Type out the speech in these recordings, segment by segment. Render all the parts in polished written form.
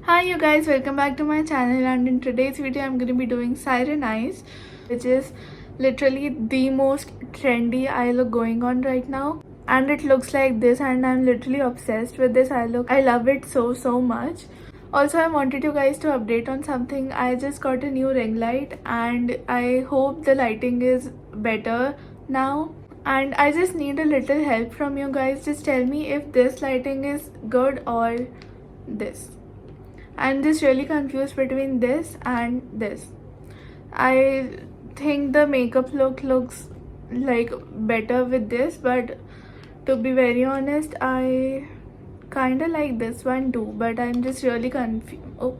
Hi you guys, welcome back to my channel, and in today's video I'm going to be doing Siren Eyes, which is literally the most trendy eye look going on right now, and it looks like this and I'm literally obsessed with this eye look. I love it so much. Also, I wanted you guys to update on something. I just got a new ring light and I hope the lighting is better now, and I just need a little help from you guys. Just tell me if this lighting is good or this. I'm just really confused between this and this. I think the makeup look looks like better with this, but to be very honest, I kind of like this one too, but I'm just really confused.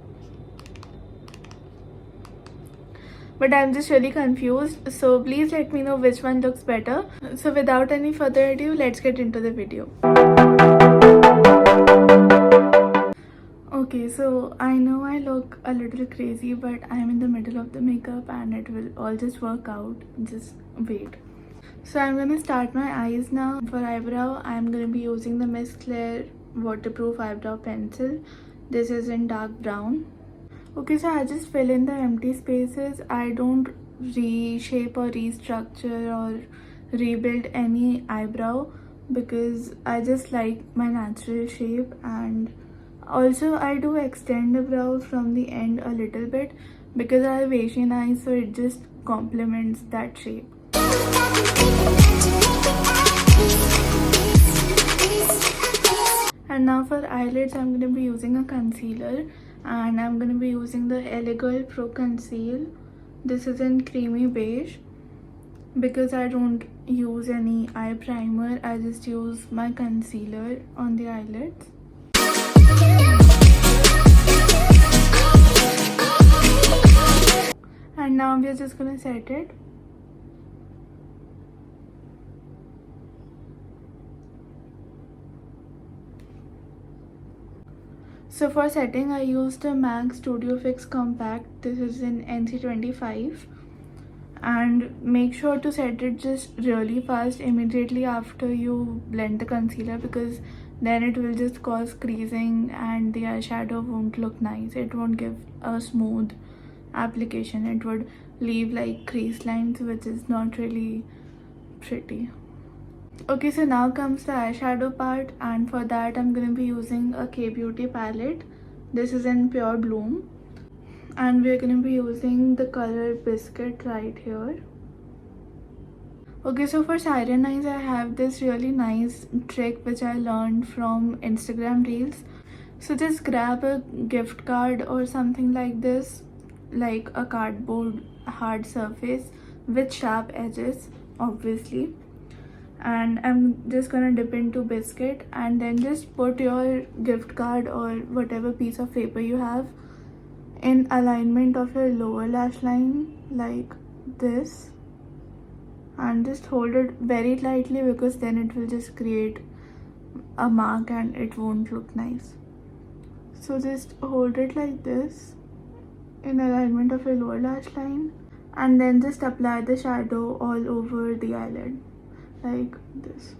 But I'm just really confused, so please let me know which one looks better. So without any further ado, let's get into the video. Okay, so I know I look a little crazy, but I'm in the middle of the makeup and it will all just work out. Just wait. So I'm gonna start my eyes now. For eyebrow, I'm gonna be using the M.A.C waterproof eyebrow pencil. This is in dark brown. Okay, so I just fill in the empty spaces. I don't reshape or restructure or rebuild any eyebrow because I just like my natural shape, and also I do extend the brow from the end a little bit because I have Asian eyes, so it just complements that shape. And now for eyelids, I'm going to be using a concealer, and I'm going to be using the Eyeliner Pro Conceal. This is in creamy beige because I don't use any eye primer. I just use my concealer on the eyelids. And now we're just gonna set it. So for setting, I used the M.A.C Studio Fix Compact. This is in NC25, and make sure to set it just really fast immediately after you blend the concealer, because then it will just cause creasing and the eyeshadow won't look nice. It won't give a smooth application. It would leave like crease lines, which is not really pretty. Okay, so now comes the eyeshadow part, and for that I'm going to be using a K-Beauty palette. This is in Pure Bloom, and we're going to be using the color Biscuit right here. Okay, so for Siren Eyes, I have this really nice trick which I learned from Instagram Reels. So just grab a gift card or something like this, like a cardboard hard surface with sharp edges, obviously. And I'm just gonna dip into Biscuit, and then just put your gift card or whatever piece of paper you have in alignment of your lower lash line like this, and just hold it very lightly because then it will just create a mark and it won't look nice. So just hold it like this in alignment of your lower lash line, and then just apply the shadow all over the eyelid like this.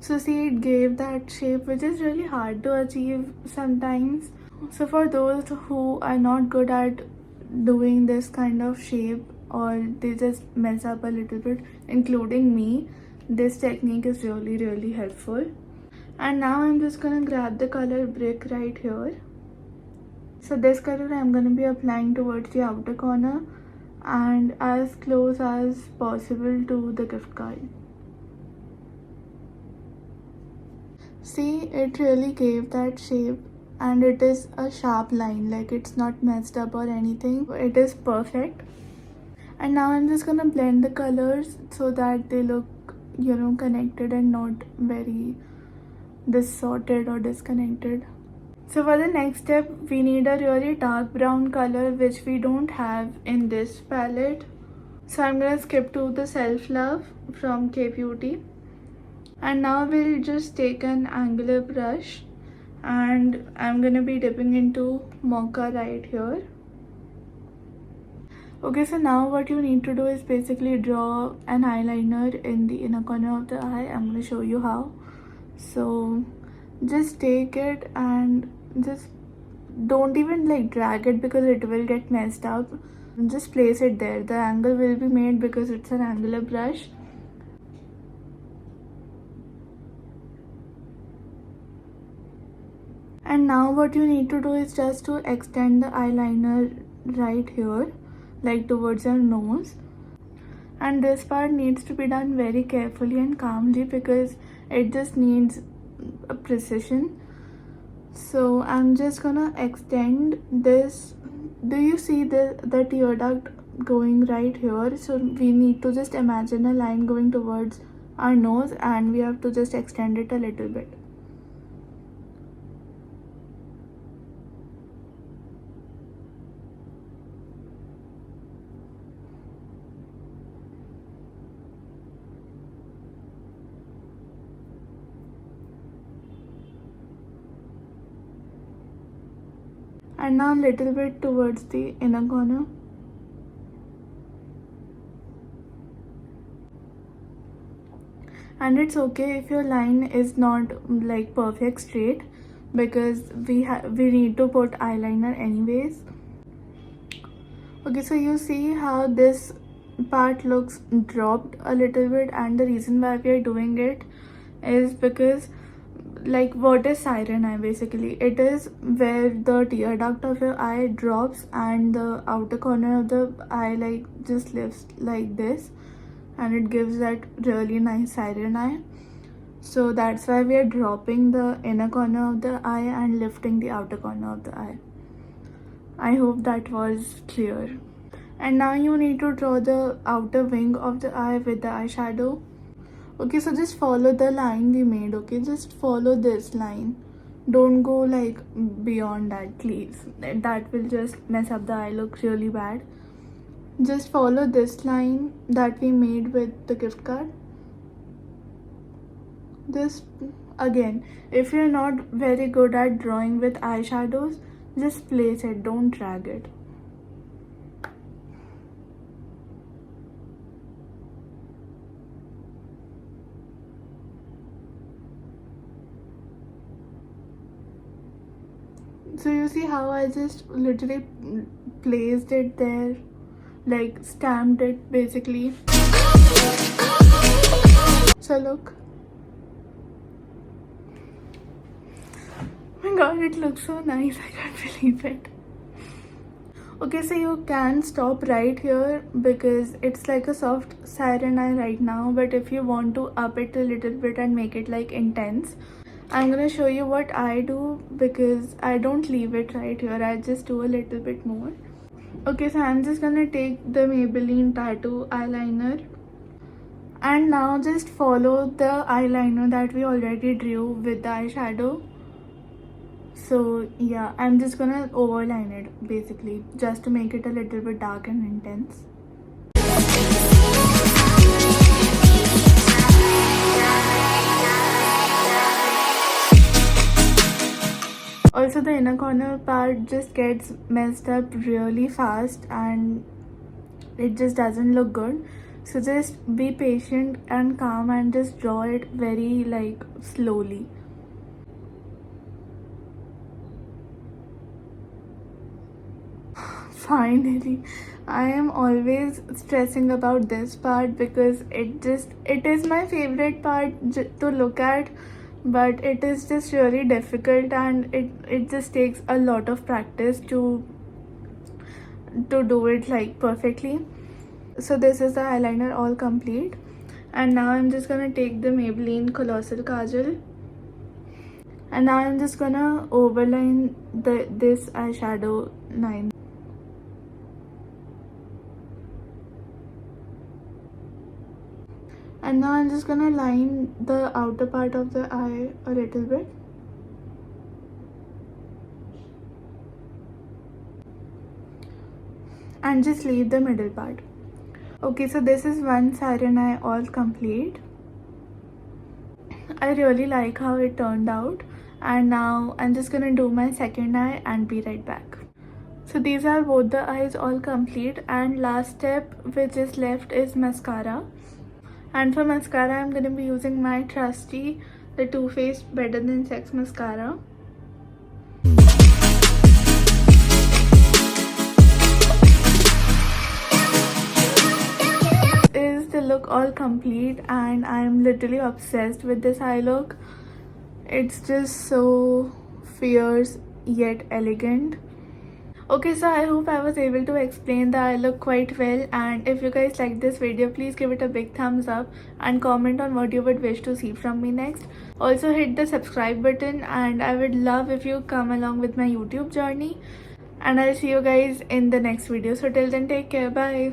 So see, it gave that shape which is really hard to achieve sometimes. So for those who are not good at doing this kind of shape, or they just mess up a little bit, including me, this technique is really helpful. And now I'm just gonna grab the color Brick right here. So this color I'm gonna be applying towards the outer corner and as close as possible to the gift card. See, it really gave that shape, and it is a sharp line, like it's not messed up or anything. It is perfect. And now I'm just gonna blend the colors so that they look, connected and not very distorted or disconnected. So for the next step, we need a really dark brown color which we don't have in this palette. So I'm gonna skip to the Self Love from K-Beauty. And now we'll just take an angular brush, and I'm gonna be dipping into Mocha right here. Okay, so now what you need to do is basically draw an eyeliner in the inner corner of the eye. I'm gonna show you how. So just take it and just don't even like drag it because it will get messed up. Just place it there. The angle will be made because it's an angular brush. And now what you need to do is just to extend the eyeliner right here, like towards your nose. And this part needs to be done very carefully and calmly because it just needs a precision. So I'm just gonna extend this. Do you see the tear duct going right here? So we need to just imagine a line going towards our nose and we have to just extend it a little bit. And now a little bit towards the inner corner. And it's okay if your line is not like perfect straight because we need to put eyeliner anyways. Okay, so you see how this part looks dropped a little bit, and the reason why we are doing it is because, like, what is siren eye basically? It is where the tear duct of your eye drops and the outer corner of the eye like just lifts like this, and it gives that really nice siren eye. So that's why we are dropping the inner corner of the eye and lifting the outer corner of the eye. I hope that was clear. And now you need to draw the outer wing of the eye with the eyeshadow. Okay, so just follow the line we made. Okay, just follow this line. Don't go like beyond that, please. That will just mess up the eye look really bad. Just follow this line that we made with the gift card. Just again, if you're not very good at drawing with eyeshadows, just place it, don't drag it. So you see how I just literally placed it there, like stamped it basically. So look. Oh my god, it looks so nice, I can't believe it. Okay, so you can stop right here because it's like a soft siren eye right now, but if you want to up it a little bit and make it like intense, I'm gonna show you what I do because I don't leave it right here, I just do a little bit more. Okay, so I'm just gonna take the Maybelline Tattoo eyeliner and now just follow the eyeliner that we already drew with the eyeshadow. So yeah, I'm just gonna overline it basically just to make it a little bit dark and intense. Also, the inner corner part just gets messed up really fast and it just doesn't look good. So just be patient and calm and just draw it very like slowly. Finally, I am always stressing about this part because it is my favorite part to look at, but it is just really difficult and it just takes a lot of practice to do it like perfectly. So this is the eyeliner all complete, and now I'm just gonna take the Maybelline Colossal Kajal and now I'm just gonna overline this eyeshadow line. And now I'm just gonna line the outer part of the eye a little bit. And just leave the middle part. Okay, so this is one siren eye all complete. I really like how it turned out. And now I'm just gonna do my second eye and be right back. So these are both the eyes all complete, and last step which is left is mascara. And for mascara, I'm going to be using my trusty the Too Faced Better Than Sex Mascara. Is the look all complete, and I'm literally obsessed with this eye look. It's just so fierce yet elegant. Okay, so I hope I was able to explain the eye look quite well, and if you guys like this video, please give it a big thumbs up and comment on what you would wish to see from me next. Also hit the subscribe button, and I would love if you come along with my YouTube journey, and I'll see you guys in the next video. So till then, take care, bye.